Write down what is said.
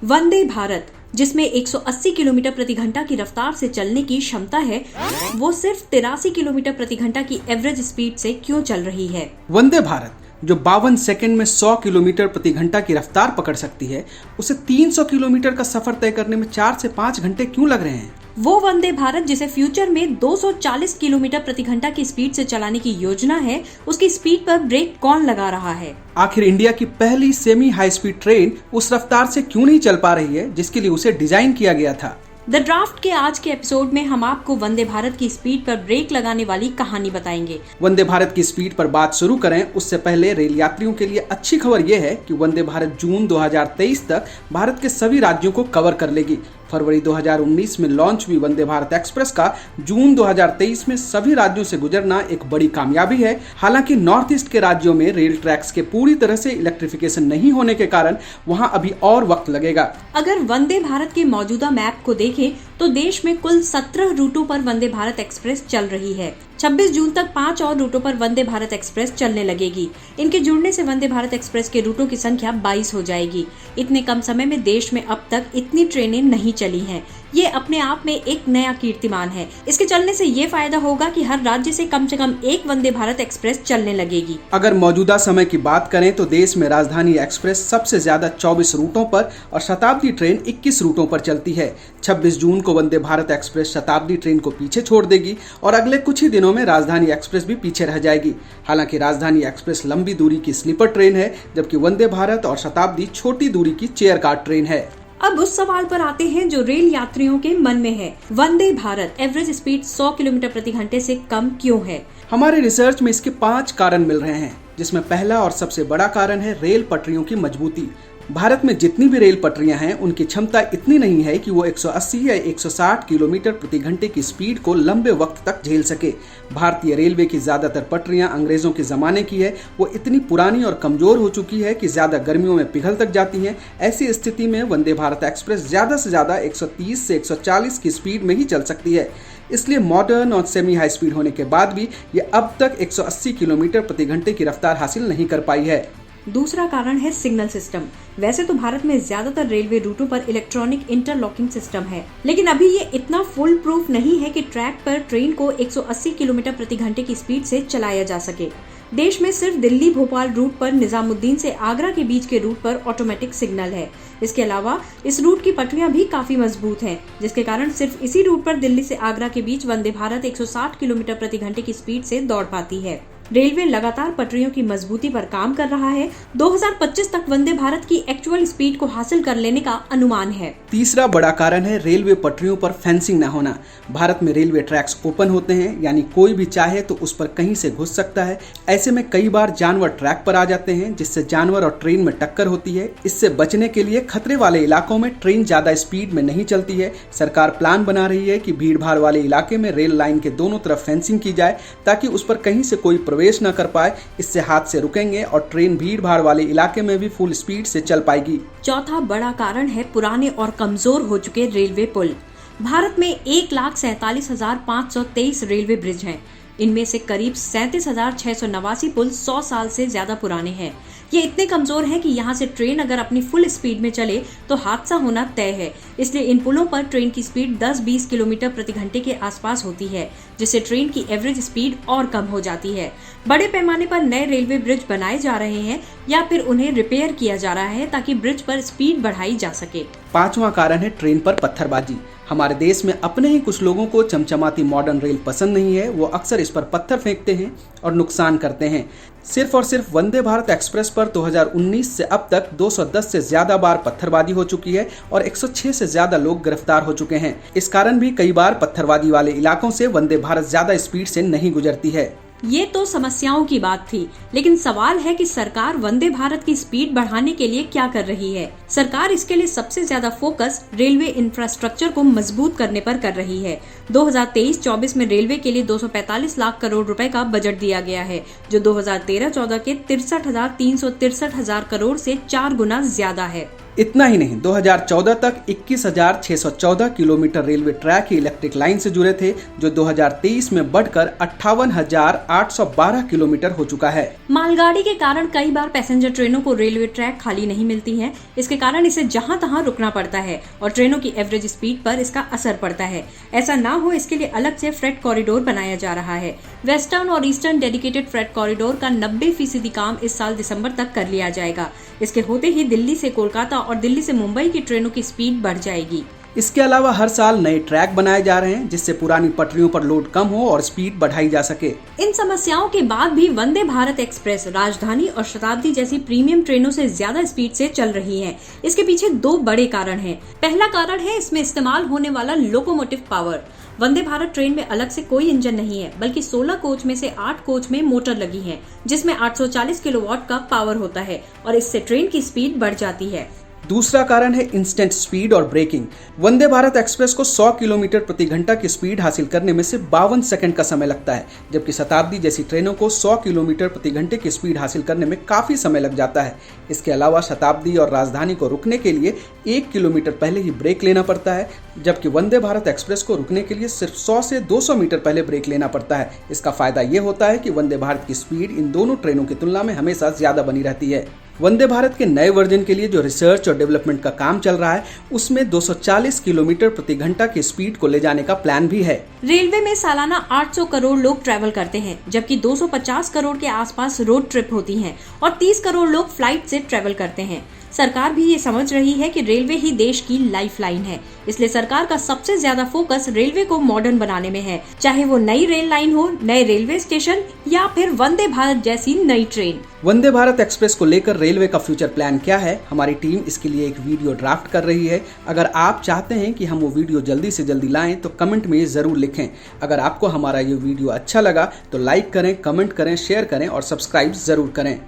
वंदे भारत, जिसमें 180 किलोमीटर प्रति घंटा की रफ्तार से चलने की क्षमता है, वो सिर्फ 83 किलोमीटर प्रति घंटा की एवरेज स्पीड से क्यों चल रही है? वंदे भारत जो 52 सेकंड में 100 किलोमीटर प्रति घंटा की रफ्तार पकड़ सकती है, उसे 300 किलोमीटर का सफर तय करने में 4 से 5 घंटे क्यों लग रहे हैं? वो वंदे भारत जिसे फ्यूचर में 240 किलोमीटर प्रति घंटा की स्पीड से चलाने की योजना है, उसकी स्पीड पर ब्रेक कौन लगा रहा है? आखिर इंडिया की पहली सेमी हाई स्पीड ट्रेन उस रफ्तार से क्यों नहीं चल पा रही है जिसके लिए उसे डिजाइन किया गया था? द ड्राफ्ट के आज के एपिसोड में हम आपको वंदे भारत की स्पीड पर ब्रेक लगाने वाली कहानी बताएंगे। वंदे भारत की स्पीड पर बात शुरू करें उससे पहले रेल यात्रियों के लिए अच्छी खबर यह है कि वंदे भारत जून 2023 तक भारत के सभी राज्यों को कवर कर लेगी। फरवरी 2019 में लॉन्च हुई वंदे भारत एक्सप्रेस का जून 2023 में सभी राज्यों से गुजरना एक बड़ी कामयाबी है। हालांकि नॉर्थ ईस्ट के राज्यों में रेल ट्रैक्स के पूरी तरह से इलेक्ट्रिफिकेशन नहीं होने के कारण वहां अभी और वक्त लगेगा। अगर वंदे भारत के मौजूदा मैप को देखें तो देश में कुल 17 रूटों पर वंदे भारत एक्सप्रेस चल रही है। 26 जून तक 5 और रूटों पर वंदे भारत एक्सप्रेस चलने लगेगी। इनके जुड़ने से वंदे भारत एक्सप्रेस के रूटों की संख्या 22 हो जाएगी। इतने कम समय में देश में अब तक इतनी ट्रेनें नहीं चली हैं। ये अपने आप में एक नया कीर्तिमान है। इसके चलने से ये फायदा होगा कि हर राज्य से कम एक वंदे भारत एक्सप्रेस चलने लगेगी। अगर मौजूदा समय की बात करें तो देश में राजधानी एक्सप्रेस सबसे ज्यादा 24 रूटों पर और शताब्दी ट्रेन 21 रूटों पर चलती है। 26 जून को वंदे भारत एक्सप्रेस शताब्दी ट्रेन को पीछे छोड़ देगी और अगले कुछ ही दिनों में राजधानी एक्सप्रेस भी पीछे रह जाएगी। हालांकि राजधानी एक्सप्रेस लंबी दूरी की स्लीपर ट्रेन है, जबकि वंदे भारत और शताब्दी छोटी दूरी की चेयर कार ट्रेन है। अब उस सवाल पर आते हैं जो रेल यात्रियों के मन में है। Vande Bharat average speed 100 kilometre प्रति घंटे से कम क्यों है? हमारे रिसर्च में इसके 5 कारण मिल रहे हैं, जिसमें पहला और सबसे बड़ा कारण है रेल पटरियों की मजबूती। भारत में जितनी भी रेल पटरियां हैं उनकी क्षमता इतनी नहीं है कि वो 180 या 160 किलोमीटर प्रति घंटे की स्पीड को लंबे वक्त तक झेल सके। भारतीय रेलवे की ज्यादातर पटरियां अंग्रेजों के जमाने की है। वो इतनी पुरानी और कमजोर हो चुकी है कि ज्यादा गर्मियों में पिघल तक जाती हैं। ऐसी स्थिति में वंदे भारत एक्सप्रेस ज्यादा से ज्यादा 130 से 140 की स्पीड में ही चल सकती है। इसलिए मॉडर्न और सेमी हाई स्पीड होने के बाद भी ये अब तक 180 किलोमीटर प्रति घंटे की रफ्तार हासिल नहीं कर पाई है। दूसरा कारण है सिग्नल सिस्टम। वैसे तो भारत में ज्यादातर रेलवे रूटों पर इलेक्ट्रॉनिक इंटरलॉकिंग सिस्टम है, लेकिन अभी ये इतना फुल प्रूफ नहीं है कि ट्रैक पर ट्रेन को 180 किलोमीटर प्रति घंटे की स्पीड से चलाया जा सके। देश में सिर्फ दिल्ली भोपाल रूट पर निजामुद्दीन से आगरा के बीच के रूट पर ऑटोमेटिक सिग्नल है। इसके अलावा इस रूट की पटरियां भी काफी मजबूत हैं, जिसके कारण सिर्फ इसी रूट पर दिल्ली से आगरा के बीच वंदे भारत 160 किलोमीटर प्रति घंटे की स्पीड से दौड़ पाती है। रेलवे लगातार पटरियों की मजबूती पर काम कर रहा है। 2025 तक वंदे भारत की एक्चुअल स्पीड को हासिल कर लेने का अनुमान है। तीसरा बड़ा कारण है रेलवे पटरियों पर फेंसिंग न होना। भारत में रेलवे ट्रैक्स ओपन होते हैं, यानी कोई भी चाहे तो उस पर कहीं से घुस सकता है। ऐसे में कई बार जानवर ट्रैक पर आ जाते हैं, जिससे जानवर और ट्रेन में टक्कर होती है। इससे बचने के लिए खतरे वाले इलाकों में ट्रेन ज्यादा स्पीड में नहीं चलती है। सरकार प्लान बना रही है कि भीड़ भाड़ वाले इलाके में रेल लाइन के दोनों तरफ फेंसिंग की जाए, ताकि उस पर कहीं से कोई प्रवेश न कर पाए। इससे हादसे रुकेंगे और ट्रेन भीड़ भाड़ वाले इलाके में भी फुल स्पीड से चल पाएगी। चौथा बड़ा कारण है पुराने और कमजोर हो चुके रेलवे पुल। भारत में 1,47,523 रेलवे ब्रिज हैं। इनमें से करीब 37,689 पुल 100 साल से ज्यादा पुराने हैं। ये इतने कमजोर हैं कि यहाँ से ट्रेन अगर अपनी फुल स्पीड में चले तो हादसा होना तय है। इसलिए इन पुलों पर ट्रेन की स्पीड 10-20 किलोमीटर प्रति घंटे के आसपास होती है, जिससे ट्रेन की एवरेज स्पीड और कम हो जाती है। बड़े पैमाने पर नए रेलवे ब्रिज बनाए जा रहे हैं या फिर उन्हें रिपेयर किया जा रहा है ताकि ब्रिज पर स्पीड बढ़ाई जा सके। पांचवा कारण है ट्रेन पर पत्थरबाजी। हमारे देश में अपने ही कुछ लोगों को चमचमाती मॉडर्न रेल पसंद नहीं है। वो अक्सर इस पर पत्थर फेंकते हैं और नुकसान करते हैं। सिर्फ और सिर्फ वंदे भारत एक्सप्रेस पर 2019 से अब तक 210 से ज्यादा बार पत्थरबाजी हो चुकी है और 106 से ज्यादा लोग गिरफ्तार हो चुके हैं। इस कारण भी कई बार पत्थरबाजी वाले इलाकों से वंदे भारत ज्यादा स्पीड से नहीं गुजरती है। ये तो समस्याओं की बात थी, लेकिन सवाल है कि सरकार वंदे भारत की स्पीड बढ़ाने के लिए क्या कर रही है। सरकार इसके लिए सबसे ज्यादा फोकस रेलवे इंफ्रास्ट्रक्चर को मजबूत करने पर कर रही है। 2023-24 में रेलवे के लिए 245 लाख करोड़ रुपए का बजट दिया गया है, जो 2013-14 के 63,363 करोड़ से 4 गुना ज्यादा है। इतना ही नहीं, 2014 तक 21,614 किलोमीटर रेलवे ट्रैक ही इलेक्ट्रिक लाइन से जुड़े थे, जो 2023 में बढ़कर 58,812 किलोमीटर हो चुका है। मालगाड़ी के कारण कई बार पैसेंजर ट्रेनों को रेलवे ट्रैक खाली नहीं मिलती है। इसके कारण इसे जहां तहां रुकना पड़ता है और ट्रेनों की एवरेज स्पीड पर इसका असर पड़ता है। ऐसा ना हो, इसके लिए अलग से फ्रेट कॉरिडोर बनाया जा रहा है। वेस्टर्न और ईस्टर्न डेडिकेटेड फ्रेट कॉरिडोर का 90% काम इस साल दिसंबर तक कर लिया जाएगा। इसके होते ही दिल्ली से कोलकाता और दिल्ली से मुंबई की ट्रेनों की स्पीड बढ़ जाएगी। इसके अलावा हर साल नए ट्रैक बनाए जा रहे हैं, जिससे पुरानी पटरियों पर लोड कम हो और स्पीड बढ़ाई जा सके। इन समस्याओं के बाद भी वंदे भारत एक्सप्रेस राजधानी और शताब्दी जैसी प्रीमियम ट्रेनों से ज्यादा स्पीड से चल रही है। इसके पीछे 2 बड़े कारण हैं। पहला कारण है इसमें इस्तेमाल होने वाला locomotive power. Vande Bharat train में अलग से कोई इंजन नहीं है, बल्कि 16 कोच में से 8 कोच में मोटर लगी है, जिसमें 840 किलोवाट का पावर होता है और इससे ट्रेन की स्पीड बढ़ जाती है। दूसरा कारण है इंस्टेंट स्पीड और ब्रेकिंग। वंदे भारत एक्सप्रेस को 100 किलोमीटर प्रति घंटा की स्पीड हासिल करने में सिर्फ 52 सेकंड का समय लगता है, जबकि शताब्दी जैसी ट्रेनों को 100 किलोमीटर प्रति घंटे की स्पीड हासिल करने में काफी समय लग जाता है। इसके अलावा शताब्दी और राजधानी को रुकने के लिए 1 किलोमीटर पहले ही ब्रेक लेना पड़ता है, जबकि वंदे भारत एक्सप्रेस को रुकने के लिए सिर्फ 100 से 200 मीटर पहले ब्रेक लेना पड़ता है। इसका फायदा ये होता है कि वंदे भारत की स्पीड इन दोनों ट्रेनों की तुलना में हमेशा ज्यादा बनी रहती है। वंदे भारत के नए वर्जन के लिए जो रिसर्च और डेवलपमेंट का काम चल रहा है, उसमें 240 किलोमीटर प्रति घंटा की स्पीड को ले जाने का प्लान भी है। रेलवे में सालाना 800 करोड़ लोग ट्रैवल करते हैं, जबकि 250 करोड़ के आसपास रोड ट्रिप होती हैं और 30 करोड़ लोग फ्लाइट से ट्रैवल करते हैं। सरकार भी ये समझ रही है कि रेलवे ही देश की लाइफलाइन है, इसलिए सरकार का सबसे ज्यादा फोकस रेलवे को मॉडर्न बनाने में है, चाहे वो नई रेल लाइन हो, नए रेलवे स्टेशन या फिर वंदे भारत जैसी नई ट्रेन। वंदे भारत एक्सप्रेस को लेकर रेलवे का फ्यूचर प्लान क्या है, हमारी टीम इसके लिए एक वीडियो ड्राफ्ट कर रही है। अगर आप चाहते हैं कि हम वो वीडियो जल्दी से जल्दी लाएं तो कमेंट में जरूर लिखें। अगर आपको हमारा ये वीडियो अच्छा लगा तो लाइक करें, कमेंट करें, शेयर करें और सब्सक्राइब जरूर करें।